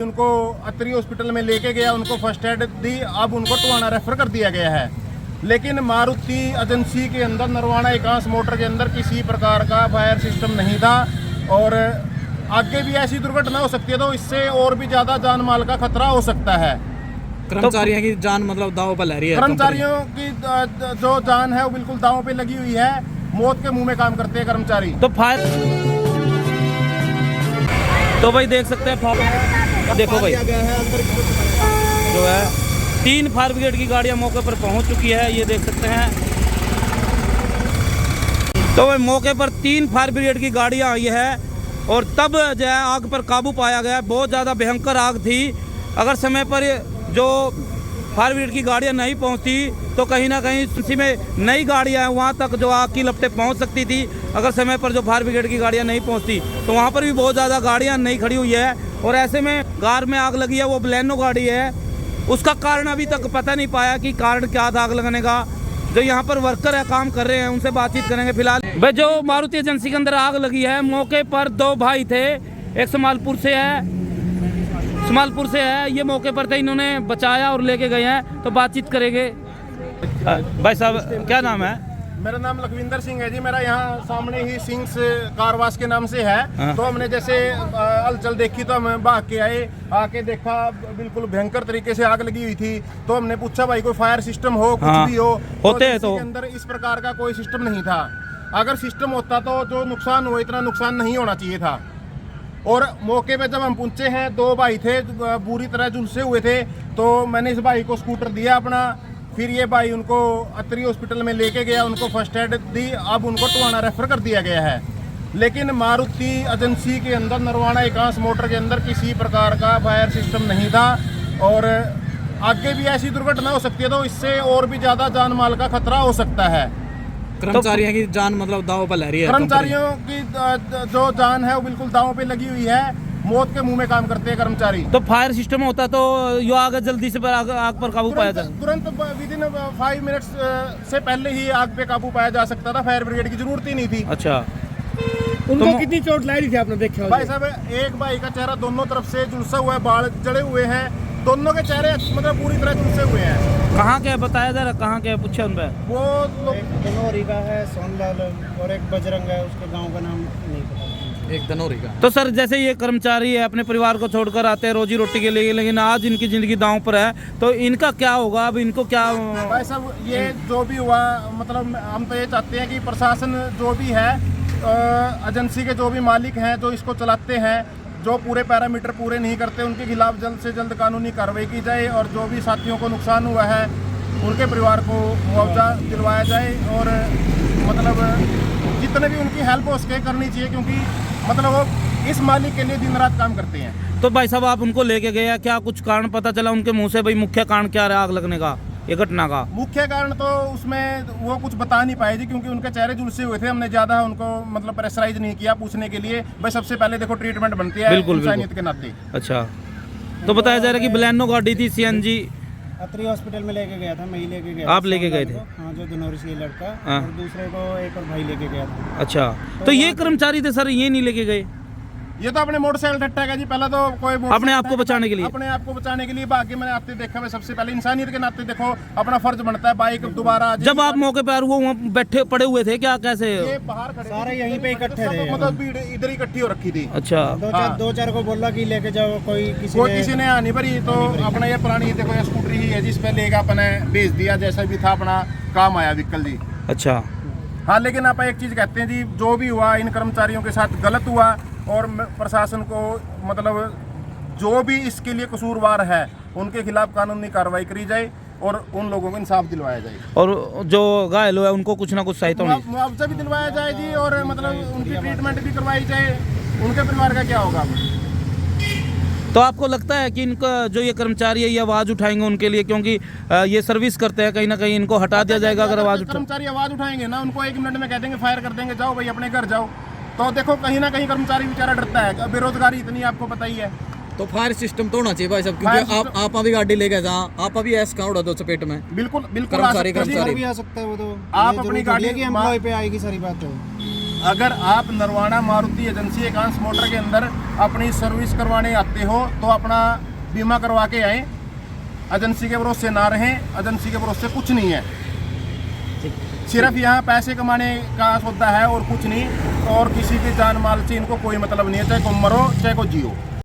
उनको अत्री हॉस्पिटल में लेके गया, उनको फर्स्ट एड दी, अब उनको टोहाना रेफर कर दिया गया है। लेकिन मारुति एजेंसी के अंदर नरवाना एकांश मोटर के अंदर किसी प्रकार का फायर सिस्टम नहीं था और आगे भी ऐसी दुर्घटना हो सकती है, तो इससे और भी ज्यादा जान माल का खतरा हो सकता है। कर्मचारियों की जान मतलब दांव पर लह रही है। कर्मचारियों की जो जान है वो बिल्कुल दांव पे लगी हुई है। मौत के मुंह में काम करते हैं कर्मचारी। तो फायर तो भाई देख सकते हैं, देखो भाई जो है 3 फायर ब्रिगेड की गाड़ियां मौके पर पहुंच चुकी है, ये देख सकते हैं। तो भाई मौके पर 3 फायर ब्रिगेड की गाड़ियां आई है और तब जो है आग पर काबू पाया गया। बहुत ज़्यादा भयंकर आग थी। अगर समय पर जो फायर ब्रिगेड की गाड़ियां नहीं पहुंचती तो कहीं ना कहीं इसी में नई गाड़ियां हैं वहां तक जो आग की लपटें पहुंच सकती थी। अगर समय पर जो फायर ब्रिगेड की गाड़ियां नहीं पहुंचती तो वहां पर भी बहुत ज़्यादा गाड़ियां नहीं खड़ी हुई है। और ऐसे में कार में आग लगी है, वो बलेनो गाड़ी है। उसका कारण अभी तक पता नहीं पाया कि कारण क्या था आग लगने का। जो यहाँ पर वर्कर है, काम कर रहे हैं, उनसे बातचीत करेंगे। फिलहाल भाई जो मारुति एजेंसी के अंदर आग लगी है, मौके पर 2 भाई थे, एक समालपुर से है, ये मौके पर थे, इन्होंने बचाया और लेके गए हैं। तो बातचीत करेंगे। भाई साहब क्या नाम है? मेरा नाम लखविंदर सिंह है जी। मेरा यहाँ सामने ही सिंग्स कारवास के नाम से है। तो हमने जैसे हलचल देखी तो हम भाग के आए, आके देखा बिल्कुल भयंकर तरीके से आग लगी हुई थी। तो हमने पूछा भाई कोई फायर सिस्टम हो, कुछ भी हो। होते हैं तो इसके अंदर इस प्रकार का कोई सिस्टम नहीं था। अगर सिस्टम होता तो जो नुकसान हुआ इतना नुकसान नहीं होना चाहिए था। और मौके पे जब हम पहुंचे हैं, 2 भाई थे बुरी तरह झुलसे हुए थे। तो मैंने इस भाई को स्कूटर दिया अपना, फिर ये भाई उनको अत्री हॉस्पिटल में लेके गया, उनको फर्स्ट एड दी, अब उनको टोहाना रेफर कर दिया गया है। लेकिन मारुति एजेंसी के अंदर नरवाना एकांश मोटर के अंदर किसी प्रकार का फायर सिस्टम नहीं था और आगे भी ऐसी दुर्घटना हो सकती है, तो इससे और भी ज्यादा जान माल का खतरा हो सकता है। कर्मचारियों की जान मतलब दांव पर लह रही है। कर्मचारियों की जो जान है वो बिल्कुल दांव पे लगी हुई है। मौत के मुंह में काम करते हैं कर्मचारी। तो फायर सिस्टम होता तो यो आग जल्दी से आग पर काबू पाया जाए। तुरंत विदिन 5 मिनट्स से पहले ही आग पे काबू पाया जा सकता था। फायर ब्रिगेड की जरूरत ही नहीं थी। अच्छा, उनको कितनी चोट लाई थी आपने देखा? भाई साहब, एक भाई का चेहरा दोनों तरफ से झुलसा हुआ है, बाल जड़े हुए हैं। दोनों के चेहरे मतलब पूरी तरह झुलसे हुए हैं। कहाँ के बताया जा रहा, कहाँ के पूछे उन पे? वो एक धनौरी का है सोनलाल और एक बजरंग है, उसके गांव का नाम नहीं पता। एक धनौरी का। तो सर जैसे ये कर्मचारी है, अपने परिवार को छोड़कर आते हैं रोजी रोटी के लिए, लेकिन आज इनकी जिंदगी दांव पर है, तो इनका क्या होगा? अब इनको क्या? भाई साहब, ये जो भी हुआ, मतलब हम तो ये चाहते हैं कि प्रशासन जो भी है, एजेंसी के जो भी मालिक हैं, जो इसको चलाते हैं, जो पूरे पैरामीटर पूरे नहीं करते, उनके खिलाफ जल्द से जल्द कानूनी कार्रवाई की जाए और जो भी साथियों को नुकसान हुआ है उनके परिवार को मुआवजा दिलवाया जाए। और मतलब जितने भी उनकी हेल्प हो सके करनी चाहिए, क्योंकि मतलब वो इस मालिक के लिए दिन रात काम करते हैं। तो भाई साहब आप उनको लेके गए, क्या कुछ कारण पता चला उनके मुंह से? भाई मुख्य कारण क्या रहा आग लगने का, ये घटना का? मुख्य कारण तो उसमें वो कुछ बता नहीं पाए जी, क्योंकि उनके चेहरे झुलसे हुए थे। हमने ज्यादा उनको मतलब प्रेशराइज नहीं किया पूछने के लिए। भाई सबसे पहले देखो ट्रीटमेंट बनती है इंसानियत के नाते। अच्छा, तो बताया जा रहा है कि बलेनो गाड़ी थी, CNG अत्री हॉस्पिटल में लेके गया था, मैं ही लेके गया। आप लेके गए थे? हाँ, जो धनौरी से लड़का और दूसरे को एक और भाई लेके गया था। अच्छा, तो ये कर्मचारी थे सर, ये नहीं लेके गए? ये तो अपने मोटरसाइकिल ठट्टा का जी। पहला तो कोई अपने आप को बचाने के लिए, अपने आप को बचाने के लिए बाकी मैंने आते देखा। मैं सबसे पहले इंसानियत के नाते देखो अपना फर्ज बनता है। बाइक दोबारा जब आप मौके पर वो वहाँ बैठे पड़े हुए थे क्या, कैसे? ये बाहर खड़े सारे यहीं पे इकट्ठे थे, मतलब भीड़ इधर ही इकट्ठी हो रखी थी। अच्छा, दो चार को बोला कि लेके जाओ, कोई किसी ने आनी भरी। तो अपना ये पुरानी देखो ये स्कूटरी ही है जिस पे लेके अपने भेज दिया, जैसा भी था अपना काम आया व्हीकल जी। अच्छा, हाँ, लेकिन आप एक चीज कहते हैं जी, जो भी हुआ इन कर्मचारियों के साथ गलत हुआ और प्रशासन को मतलब जो भी इसके लिए कसूरवार है उनके खिलाफ कानूनी कार्रवाई करी जाए और उन लोगों को इंसाफ दिलवाया जाए। और जो घायल हुआ है उनको कुछ ना कुछ सहायता मिले, मुआवजा भी दिलवाया जाए जी, और मतलब उनकी ट्रीटमेंट भी करवाई जाए। उनके परिवार का क्या होगा? तो आपको लगता है कि इनका जो ये कर्मचारी है ये आवाज़ उठाएंगे उनके लिए, क्योंकि ये सर्विस करते हैं, कहीं ना कहीं इनको हटा दिया जाएगा अगर आवाज़ कर्मचारी आवाज़ उठाएंगे ना, उनको 1 मिनट में कह देंगे, फायर कर देंगे, जाओ भाई अपने घर जाओ। तो देखो कहीं ना कहीं कर्मचारी बेचारा डरता है। बेरोजगारी इतनी आपको पता ही है। तो फायर सिस्टम तो होना चाहिए भाई साहब, क्योंकि आप अभी गाड़ी लेके जा, आप अभी ऐसा कहाँ उड़ा दो चपेट में? बिल्कुल कर्मचारी भी आ सकता है वो तो। आप अपनी गाड़ी की एम्प्लॉय पे आएगी सारी बात है। अगर आप नरवाना मारुति एजेंसी एकांश मोटर के अंदर अपनी सर्विस करवाने आते हो तो अपना बीमा करवा के आए। एजेंसी के भरोसे ना रहें, एजेंसी के भरोसे कुछ नहीं है, सिर्फ यहाँ पैसे कमाने का सौदा है और कुछ नहीं। और किसी की जान माल से इनको कोई मतलब नहीं है, चाहे को मरो चाहे को जियो।